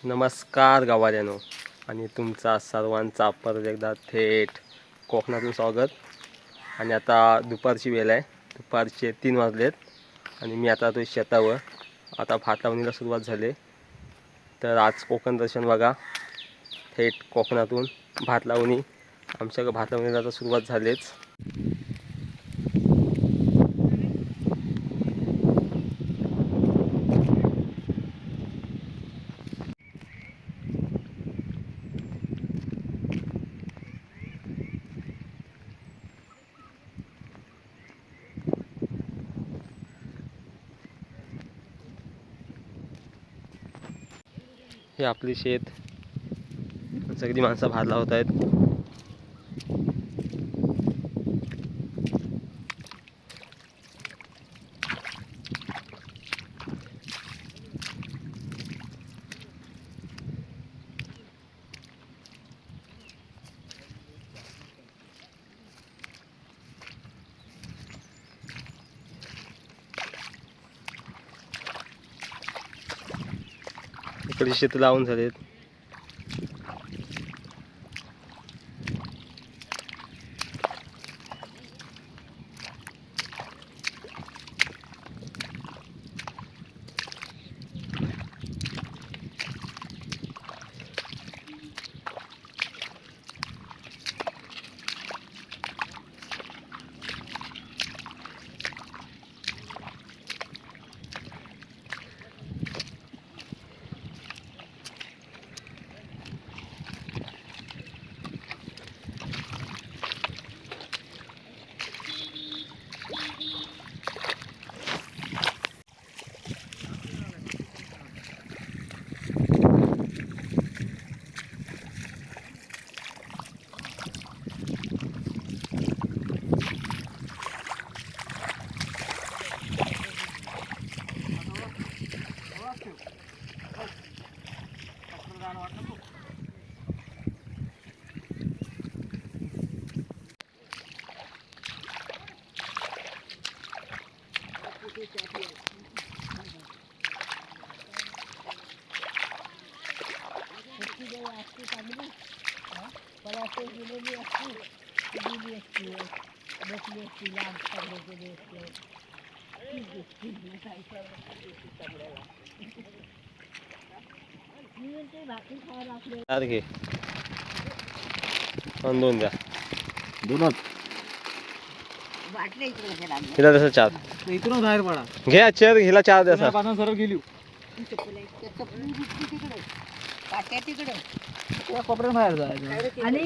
नमस्कार गावाऱ्यानो आणि तुमचा सर्वांचा परत एकदा थेट कोकणातून स्वागत. आणि आता दुपारची वेळ आहे, दुपारचे 3 वाजलेत आणि मी आता तो शेतावर आता भात लावणीला सुरुवात झाली. तर आज कोकण दर्शन बघा, थेट कोकणातून भात लावणी. आमच्याकडे भात लावणीला आता सुरुवात झालीच. हे आपले शेत, सगळी माणसं भात लावत आहेत. इकडे शेत लावून झालेत. चार घे, दोन द्या, दोनच हिला तसं चार इथूनच बाहेर पडा. घ्या, चेअर हिला 4 द्या सर. पासून सरळ गेली कोपऱ्यात बाहेर जायचं आणि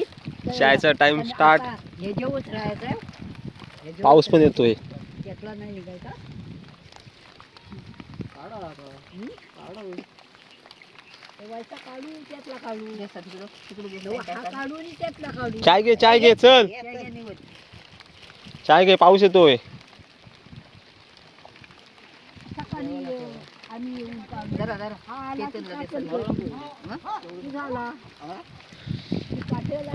शाळेचा टाइम स्टार्ट. हे जे उतरायचं पाऊस पण येतोय. त्यातला नाही निघायचा. तेव्हाचा काढू त्यातला काढू हा काढू आणि त्यातला काढू. चाय घे, चाय घे, चल चाय घे, पाऊस येतोय. सकाळी आम्ही येऊन काढू. हा आला की काटेल. झाला. काटेल